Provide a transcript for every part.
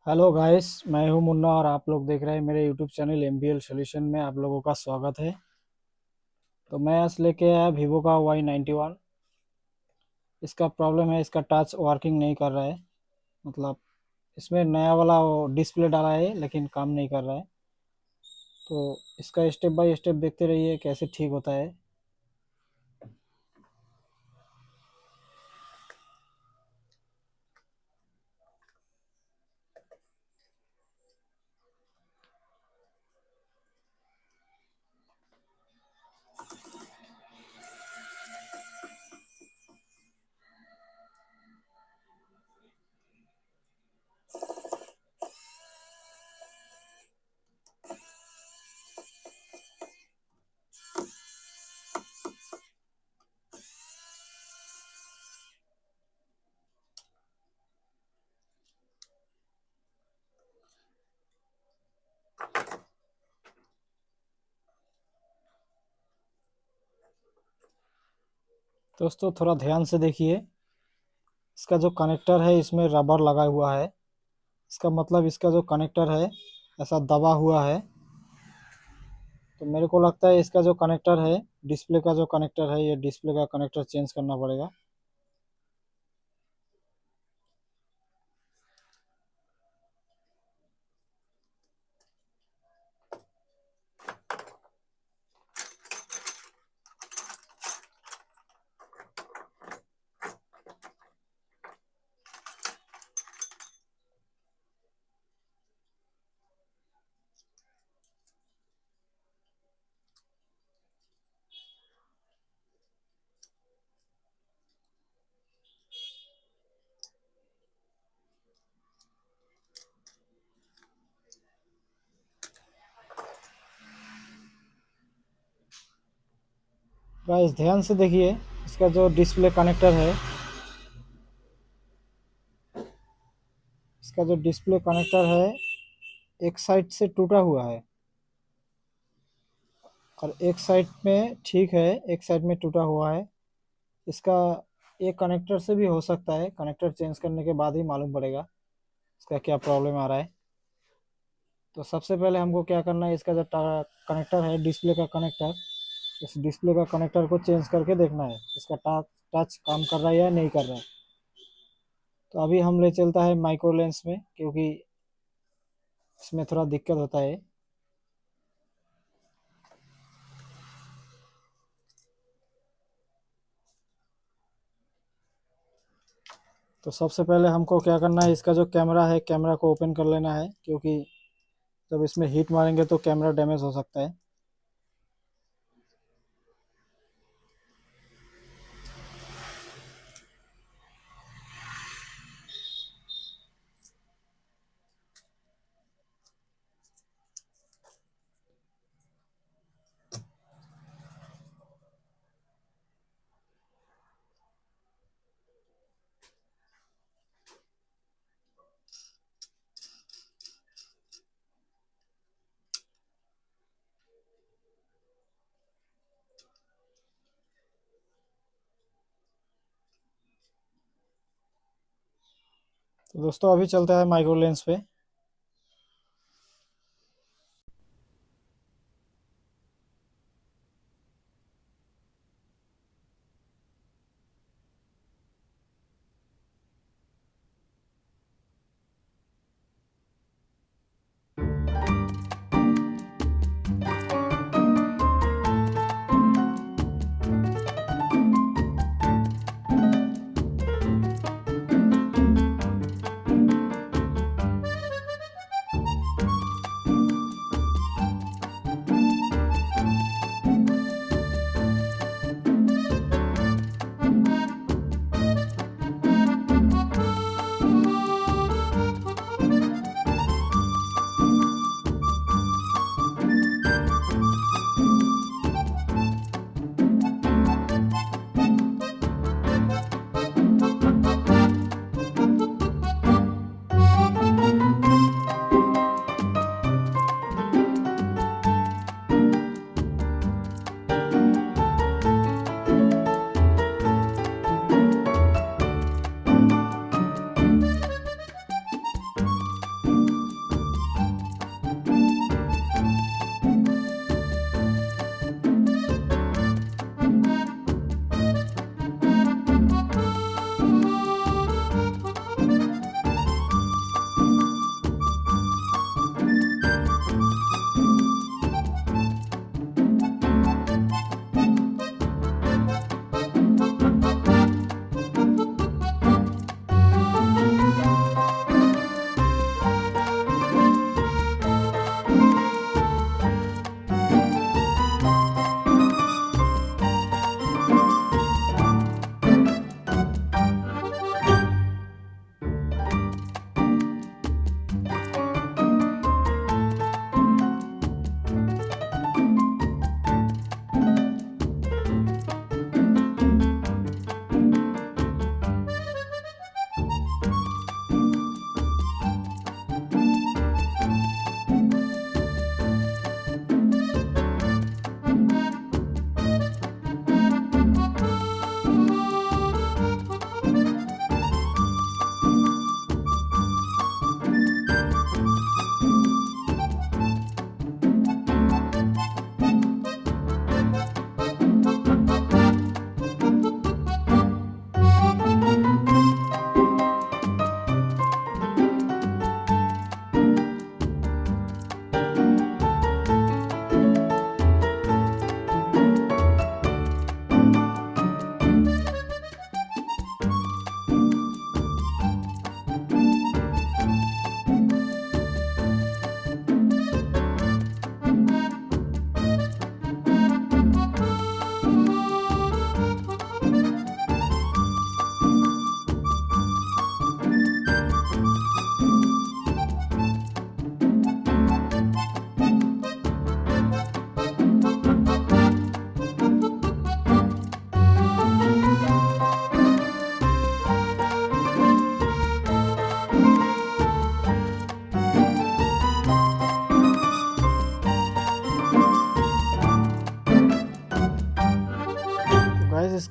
Hello guys, मैं हूं मुन्ना और आप लोग देख रहे हैं मेरे यूट्यूब चैनल एमबीएल सॉल्यूशन में। आप लोगों का स्वागत है। तो मैं आज लेके आया वीवो का Y91। इसका प्रॉब्लम है, इसका टच वर्किंग नहीं कर रहा है। मतलब इसमें नया वाला वो डिस्प्ले डाला है लेकिन काम नहीं कर रहा है। तो इसका स्टेप बाय स्टेप देखते रहिए कैसे ठीक होता है। दोस्तों थोड़ा ध्यान से देखिए। इसका जो कनेक्टर है इसमें रबर लगा हुआ है। इसका मतलब इसका जो कनेक्टर है ऐसा दबा हुआ है। तो मेरे को लगता है इसका जो कनेक्टर है, डिस्प्ले का जो कनेक्टर है, ये डिस्प्ले का कनेक्टर चेंज करना पड़ेगा। गाइस ध्यान से देखिए, इसका जो डिस्प्ले कनेक्टर है, इसका जो डिस्प्ले कनेक्टर है एक साइड से टूटा हुआ है और एक साइड में ठीक है, एक साइड में टूटा हुआ है। इसका एक कनेक्टर से भी हो सकता है, कनेक्टर चेंज करने के बाद ही मालूम पड़ेगा इसका क्या प्रॉब्लम आ रहा है। तो सबसे पहले हमको क्या करना है, इसका जो कनेक्टर है, डिस्प्ले का कनेक्टर, इस डिस्प्ले का कनेक्टर को चेंज करके देखना है इसका टच टच काम कर रहा है या नहीं कर रहा है। तो अभी हम ले चलता है माइक्रो लेंस में, क्योंकि इसमें थोड़ा दिक्कत होता है। तो सबसे पहले हमको क्या करना है, इसका जो कैमरा है, कैमरा को ओपन कर लेना है, क्योंकि जब इसमें हीट मारेंगे तो कैमरा डैमेज हो सकता है। तो दोस्तों अभी चलता है माइक्रो लेंस पे।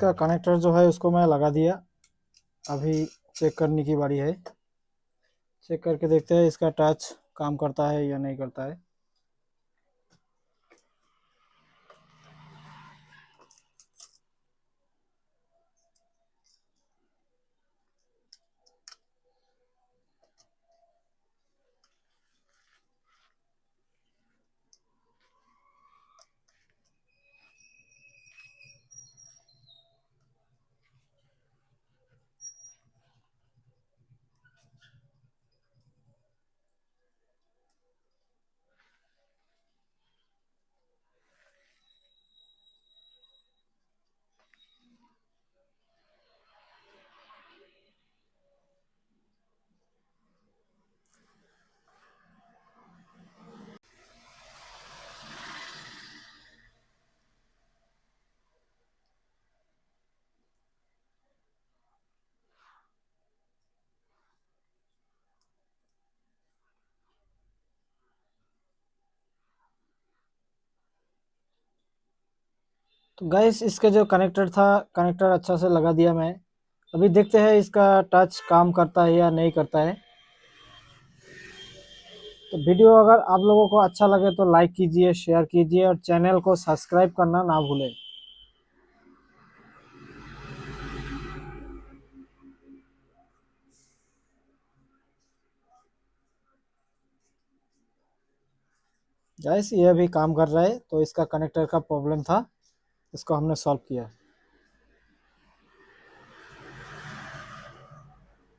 इसका कनेक्टर जो है उसको मैं लगा दिया। अभी चेक करने की बारी है। चेक करके देखते हैं इसका टच काम करता है या नहीं करता है। तो गाइस इसका जो कनेक्टर था, कनेक्टर अच्छा से लगा दिया मैं। अभी देखते हैं इसका टच काम करता है या नहीं करता है। तो वीडियो अगर आप लोगों को अच्छा लगे तो लाइक कीजिए, शेयर कीजिए और चैनल को सब्सक्राइब करना ना भूलें। गाइस ये अभी काम कर रहा है, तो इसका कनेक्टर का प्रॉब्लम था, इसको हमने सॉल्व किया।